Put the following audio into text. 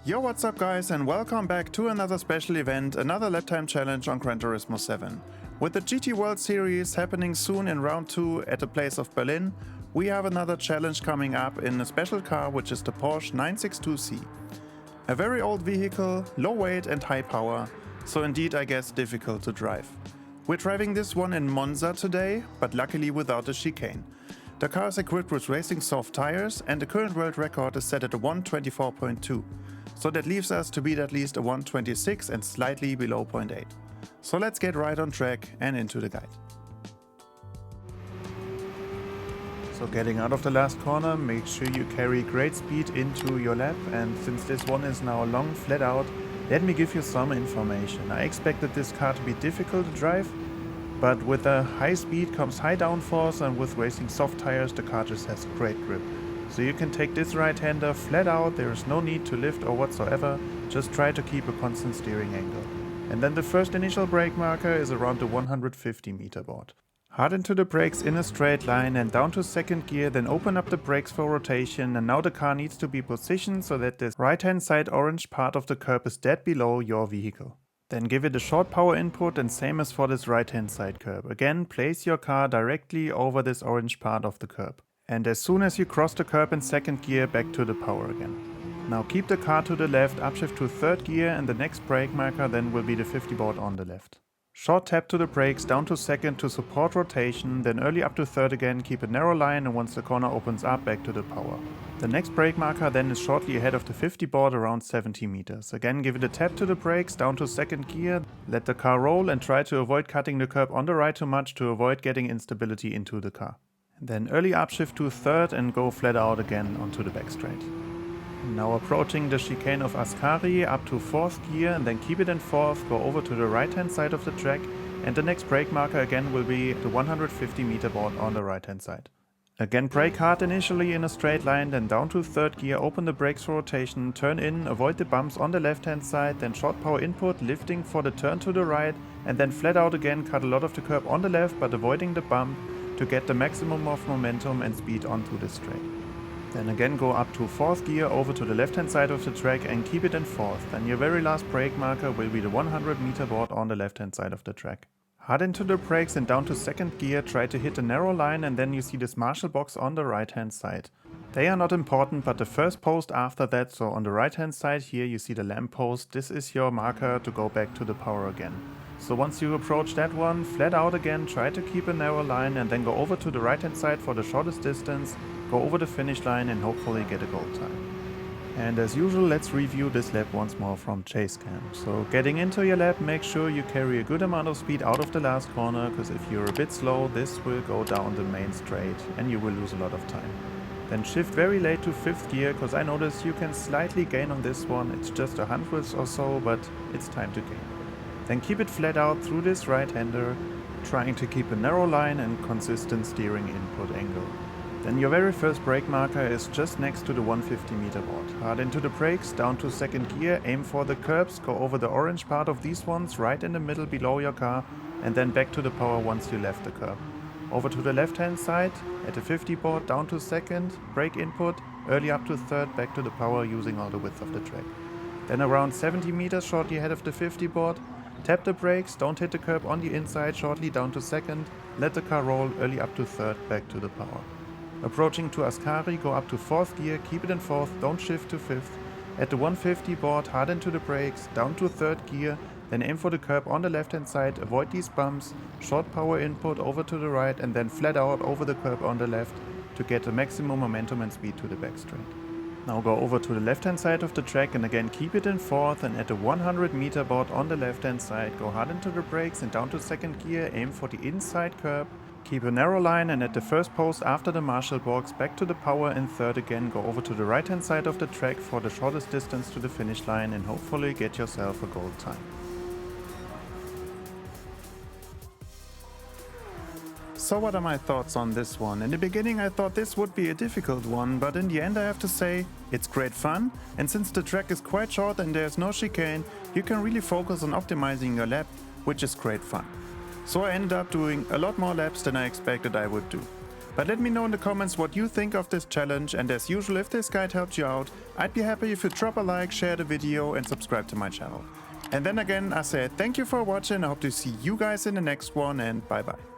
Yo, what's up guys, and welcome back to another special event, another Laptime challenge on Gran Turismo 7. With the GT World Series happening soon in round 2 at the place of Berlin, we have another challenge coming up in a special car, which is the Porsche 962C. A very old vehicle, low weight and high power, so indeed I guess difficult to drive. We're driving this one in Monza today, but luckily without a chicane. The car is equipped with racing soft tires and the current world record is set at a 1:24.2. So that leaves us to beat at least a 1:26 and slightly below 0.8. So let's get right on track and into the guide. So getting out of the last corner, make sure you carry great speed into your lap, and since this one is now long flat out, let me give you some information. I expected this car to be difficult to drive, but with a high speed comes high downforce, and with racing soft tires the car just has great grip. So you can take this right-hander flat out, there is no need to lift or whatsoever, just try to keep a constant steering angle. And then the first initial brake marker is around the 150 meter board. Hard into the brakes in a straight line and down to second gear, then open up the brakes for rotation, and now the car needs to be positioned so that this right-hand side orange part of the curb is dead below your vehicle. Then give it a short power input, and same as for this right-hand side curb. Again, place your car directly over this orange part of the curb. And as soon as you cross the curb in second gear, back to the power again. Now keep the car to the left, upshift to third gear, and the next brake marker then will be the 50 board on the left. Short tap to the brakes, down to second to support rotation, then early up to third again, keep a narrow line, and once the corner opens up, back to the power. The next brake marker then is shortly ahead of the 50 board, around 70 meters. Again, give it a tap to the brakes, down to second gear, let the car roll and try to avoid cutting the curb on the right too much to avoid getting instability into the car. Then early upshift to third and go flat out again onto the back straight. Now approaching the chicane of Ascari, up to fourth gear, and then keep it in fourth, go over to the right hand side of the track, and the next brake marker again will be the 150 meter board on the right hand side. Again, brake hard initially in a straight line, then down to third gear, open the brakes for rotation, turn in, avoid the bumps on the left hand side, then short power input, lifting for the turn to the right, and then flat out again, cut a lot of the curb on the left but avoiding the bump to get the maximum of momentum and speed onto this track. Then again go up to fourth gear, over to the left hand side of the track and keep it in fourth. Then your very last brake marker will be the 100 meter board on the left hand side of the track. Hard into the brakes and down to second gear, try to hit a narrow line, and then you see this marshal box on the right hand side. They are not important, but the first post after that, so on the right hand side here you see the lamp post, this is your marker to go back to the power again. So once you approach that one, flat out again, try to keep a narrow line and then go over to the right hand side for the shortest distance, go over the finish line and hopefully get a gold time. And as usual, let's review this lap once more from chase cam. So getting into your lap, make sure you carry a good amount of speed out of the last corner, because if you're a bit slow, this will go down the main straight and you will lose a lot of time. Then shift very late to fifth gear, because I noticed you can slightly gain on this one, it's just a hundredth or so, but it's time to gain. Then keep it flat out through this right-hander, trying to keep a narrow line and consistent steering input angle. Then your very first brake marker is just next to the 150 meter board. Hard into the brakes, down to second gear, aim for the curbs, go over the orange part of these ones, right in the middle below your car, and then back to the power once you left the curb. Over to the left hand side, at the 50 board, down to second, brake input, early up to third, back to the power using all the width of the track. Then around 70 meters shortly ahead of the 50 board, tap the brakes, don't hit the curb on the inside, shortly down to second, let the car roll, early up to third, back to the power. Approaching to Ascari, go up to fourth gear, keep it in fourth, don't shift to fifth. At the 150 board, hard into the brakes, down to third gear, then aim for the curb on the left hand side, avoid these bumps, short power input over to the right and then flat out over the curb on the left to get the maximum momentum and speed to the back straight. Now go over to the left hand side of the track and again keep it in fourth, and at the 100 meter board on the left hand side, go hard into the brakes and down to second gear, aim for the inside curb, keep a narrow line, and at the first post after the marshal box, back to the power in third again, go over to the right hand side of the track for the shortest distance to the finish line and hopefully get yourself a gold time. So what are my thoughts on this one? In the beginning I thought this would be a difficult one, but in the end I have to say it's great fun, and since the track is quite short and there's no chicane, you can really focus on optimizing your lap, which is great fun. So I ended up doing a lot more laps than I expected I would do. But let me know in the comments what you think of this challenge, and as usual, if this guide helped you out, I'd be happy if you drop a like, share the video and subscribe to my channel. And then again, I said thank you for watching, I hope to see you guys in the next one, and bye bye.